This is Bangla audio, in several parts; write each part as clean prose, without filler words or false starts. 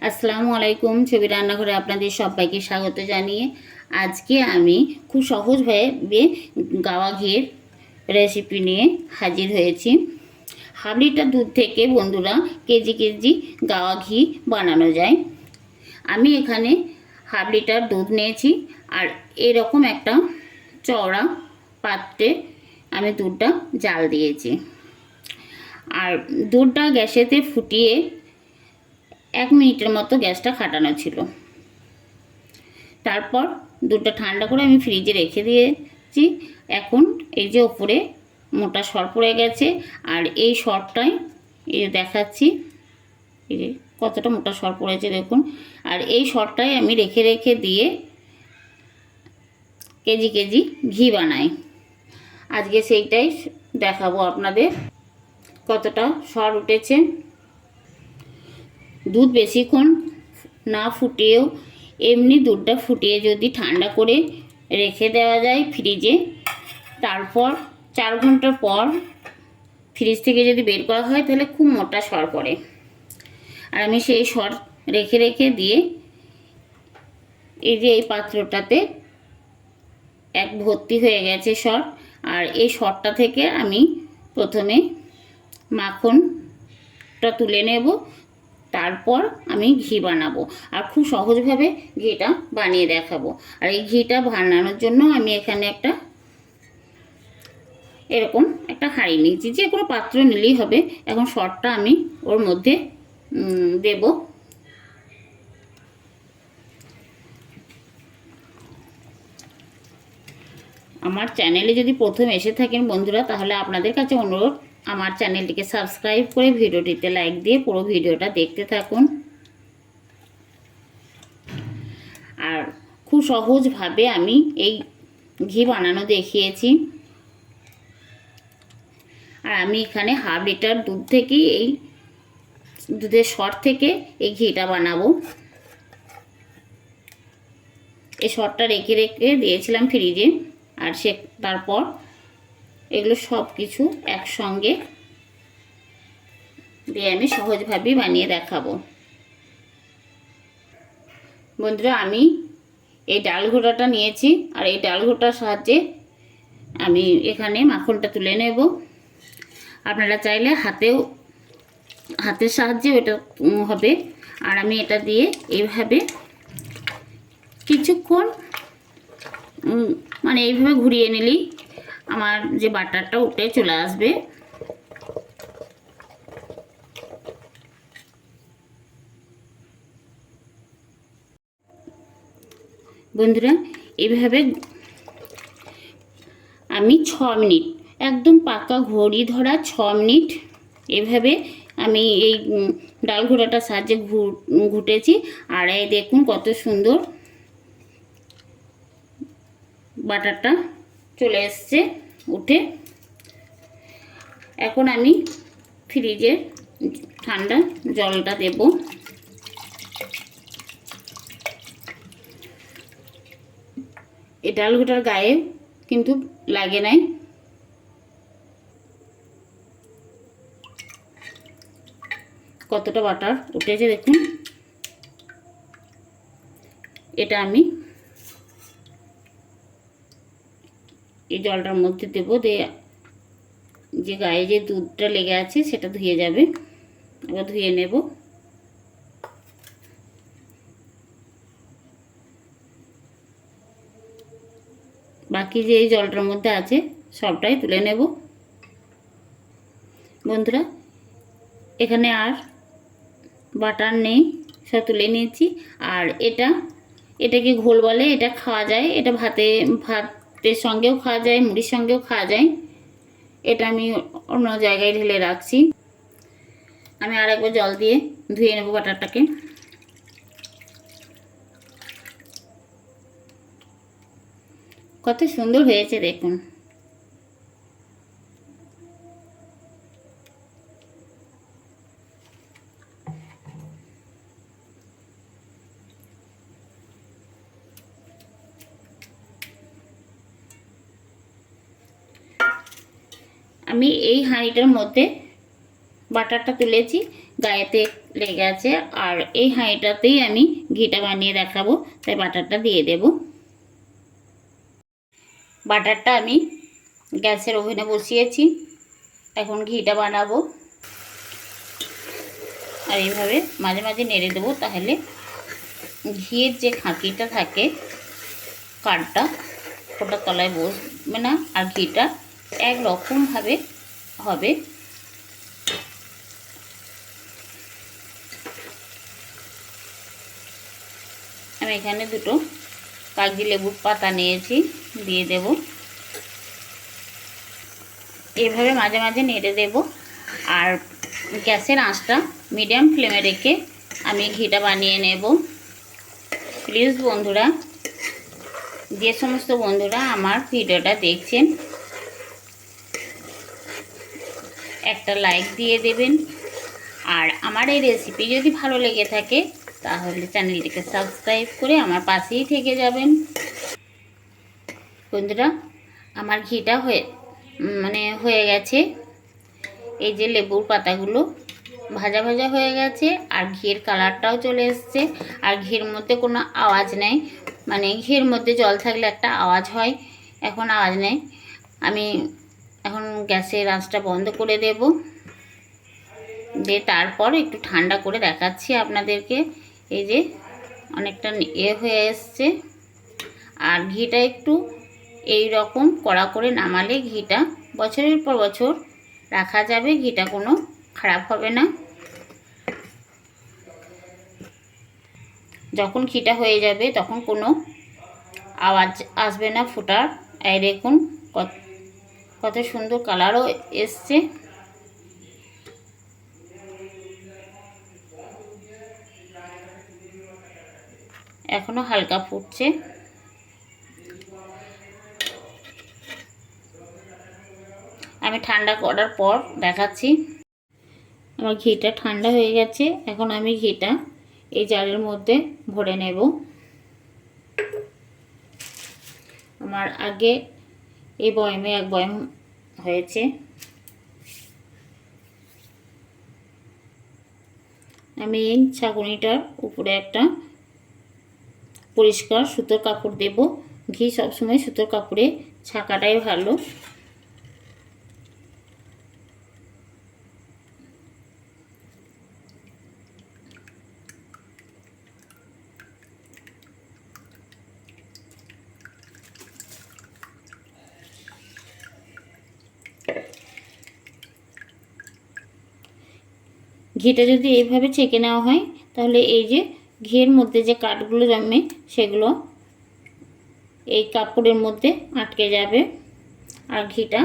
আসসালামু আলাইকুম। ছবি রান্নাঘরে আপনাদের সবাইকে স্বাগত জানিয়ে আজকে আমি খুব সহজভাবে গাওয়া ঘিয়ের রেসিপি নিয়ে হাজির হয়েছি। হাফ লিটার দুধ থেকে বন্ধুরা কেজি কেজি গাওয়া ঘি বানানো যায়। আমি এখানে হাফ লিটার দুধ নিয়েছি আর এরকম একটা চওড়া পাত্রে আমি দুধটা জাল দিয়েছি। আর দুধটা গ্যাসেতে ফুটিয়ে 1 মিনিটের মতো গ্যাসটা খাটানো ছিল। তারপর দুধটা ঠান্ডা করে আমি ফ্রিজে রেখে দিয়েছি। এখন এই যে ওপরে মোটা সর পড়ে গেছে আর এই সরটাই এই দেখাচ্ছি, এই যে কতটা মোটা সর পড়েছে দেখুন। আর এই সরটাই আমি রেখে রেখে দিয়ে কেজি কেজি ঘি বানাই। আজকে সেইটাই দেখাবো আপনাদের কতটা সর উঠেছে। দুধ বেশিক্ষণ না ফুটিয়েও এমনি দুধটা ফুটিয়ে যদি ঠান্ডা করে রেখে দেওয়া যায় ফ্রিজে, তারপর 4 ঘন্টা পর ফ্রিজ থেকে যদি বের করা হয় তাহলে খুব মোটা সর পড়ে। আর আমি সেই সর রেখে রেখে দিয়ে এই যে এই পাত্রটাতে এক ভর্তি হয়ে গেছে সর। আর এই সরটা থেকে আমি প্রথমে মাখনটা তুলে নেব, তারপর আমি ঘি বানাবো আর খুব সহজভাবে ঘিটা বানিয়ে দেখাবো। আর এই ঘিটা বানানোর জন্য আমি এখানে এরকম একটা হাঁড়ি নিয়েছি, যে কোনো পাত্র নিলেই হবে। এখন সরটা আমি ওর মধ্যে দেব। আমার চ্যানেলে যদি প্রথম এসে থাকেন বন্ধুরা, তাহলে আপনাদের কাছে অনুরোধ আমার চ্যানেলটিকে সাবস্ক্রাইব করে ভিডিওটিতে লাইক দিয়ে পুরো ভিডিওটা দেখতে থাকুন। আর খুব সহজভাবে আমি এই ঘি বানানো দেখিয়েছি। আর আমি এখানে হাফ লিটার দুধ থেকেই এই দুধের সর থেকে এই ঘিটা বানাবো। এই সরটা রেখে রেখে দিয়েছিলাম ফ্রিজে। আর তারপর এগুলো সব কিছু একসঙ্গে দিয়ে আমি সহজভাবেই বানিয়ে দেখাবো। বন্ধুরা, আমি এই ডাল ঘোটাটা নিয়েছি আর এই ডাল ঘোটার সাহায্যে আমি এখানে মাখনটা তুলে নেব। আপনারা চাইলে হাতের সাহায্যে এটা হবে। আর আমি এটা দিয়ে এইভাবে কিছুক্ষণ মানে এইভাবে ঘুরিয়ে নিলেই আমার যে বাটারটা উঠে চলে আসবে। বন্ধুরা, এইভাবে আমি 6 মিনিট, একদম পাকা ঘড়ি ধরা 6 মিনিট এভাবে আমি এই ডাল ঘোটাটার সাহায্যে ঘুটেছি। আর এই দেখুন কত সুন্দর বাটারটা চলে এসছে উঠে। এখন আমি ফ্রিজে ঠান্ডা জলটা দেব। এই ডাল ঘোটার গায়ে কিন্তু লাগে নাই। কতটা বাটার উঠেছে দেখুন। এটা আমি এই জলটার মধ্যে দেব, দিয়ে যে গায়ে যে দুধটা লেগে আছে সেটা ধুয়ে যাবে। এবার ধুয়ে নেব। বাকি যে এই জলটার মধ্যে আছে সবটাই তুলে নেব। বন্ধুরা, এখানে আর বাটার নেই, সব তুলে নিয়েছি। আর এটাকে ঘোল বলে। এটা খাওয়া যায়, এটা ভাতের সঙ্গেও খাওয়া যায়, মুড়ির সঙ্গেও খাওয়া যায়। এটা আমি অন্য জায়গায় ঢেলে রাখছি। আমি আর একবার জল দিয়ে ধুয়ে নেব বাটারটাকে। কত সুন্দর হয়েছে দেখুন। আমি এই হাঁড়িটার মধ্যে বাটারটা তুলেছি, গায়েতে লেগে আছে। আর এই হাঁড়িটাতেই আমি ঘিটা বানিয়ে দেখাবো, তাই বাটারটা দিয়ে দেব। বাটারটা আমি গ্যাসের ওভেনে বসিয়েছি, এখন ঘিটা বানাবো। আর এইভাবে মাঝে মাঝে নেড়ে দেবো, তাহলে ঘিয়ের যে খাঁকিটা থাকে কাঠটা ওটা তলায় বসবে না, আর ঘিটা একরকমভাবে হবে। আমি এখানে দুটো কাগজি লেবুর পাতা নিয়েছি, দিয়ে দেব। এইভাবে মাঝে মাঝে নেড়ে দেব। আর গ্যাসের আঁচটা মিডিয়াম ফ্লেমে রেখে আমি ঘিটা বানিয়ে নেব। প্লিজ বন্ধুরা, যে সমস্ত বন্ধুরা আমার ভিডিওটা দেখছেন, একটা লাইক দিয়ে দেবেন। আর আমার এই রেসিপি যদি ভালো লেগে থাকে তাহলে চ্যানেলটিকে সাবস্ক্রাইব করে আমার পাশেই থেকে যাবেন। বন্ধুরা, আমার ঘিটা হয়ে গেছে। এই যে লেবুর পাতাগুলো ভাজা ভাজা হয়ে গেছে, আর ঘিয়ের কালারটাও চলে এসছে। আর ঘিয়ের মধ্যে কোনো আওয়াজ নেই, মানে ঘিয়ের মধ্যে জল থাকলে একটা আওয়াজ হয়, এখন আওয়াজ নেই। আমি এখন গ্যাসের আঁচটা বন্ধ করে দেব, দিয়ে তারপর একটু ঠান্ডা করে দেখাচ্ছি আপনাদেরকে। এই যে অনেকটা হয়ে এসছে। আর ঘিটা একটু এই রকম কড়া করে নামালে ঘিটা বছরের পর বছর রাখা যাবে, ঘিটা কোনো খারাপ হবে না। যখন ঘিটা হয়ে যাবে তখন কোনো আওয়াজ আসবে না ফোটার। এই দেখুন কত সুন্দর কালারও এসছে। এখনো হালকা ফুটছে। আমি ঠান্ডা করার পর দেখাচ্ছি। আমার ঘিটা ঠান্ডা হয়ে গেছে, এখন আমি ঘিটা এই জারের মধ্যে ভরে নেব। আমার আগে এই বয়মে এক বয়ম হয়েছে। আমি এই ছাঁকুনিটার উপরে একটা পরিষ্কার সুতোর কাপড় দেব। ঘি সবসময় সুতোর কাপড়ে ছাঁকাটাই ভালো। ঘিটা যদি এইভাবে ছেঁকে নেওয়া হয় তাহলে এই যে ঘিয়ের মধ্যে যে কাঠগুলো জমে সেগুলো এই কাপড়ের মধ্যে আটকে যাবে, আর ঘিটা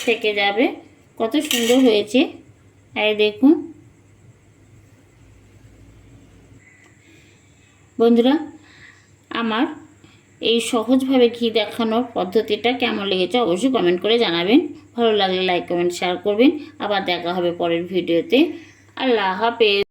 থেকে যাবে। কত সুন্দর হয়েছে, এই দেখুন। বন্ধুরা, আমার এই সহজভাবে ঘি দেখানোর পদ্ধতিটা কেমন লেগেছে অবশ্যই কমেন্ট করে জানাবেন। ভালো লাগলে লাইক কমেন্ট শেয়ার করবেন। আবার দেখা হবে পরের ভিডিওতে। আল্লাহ হাফেজ।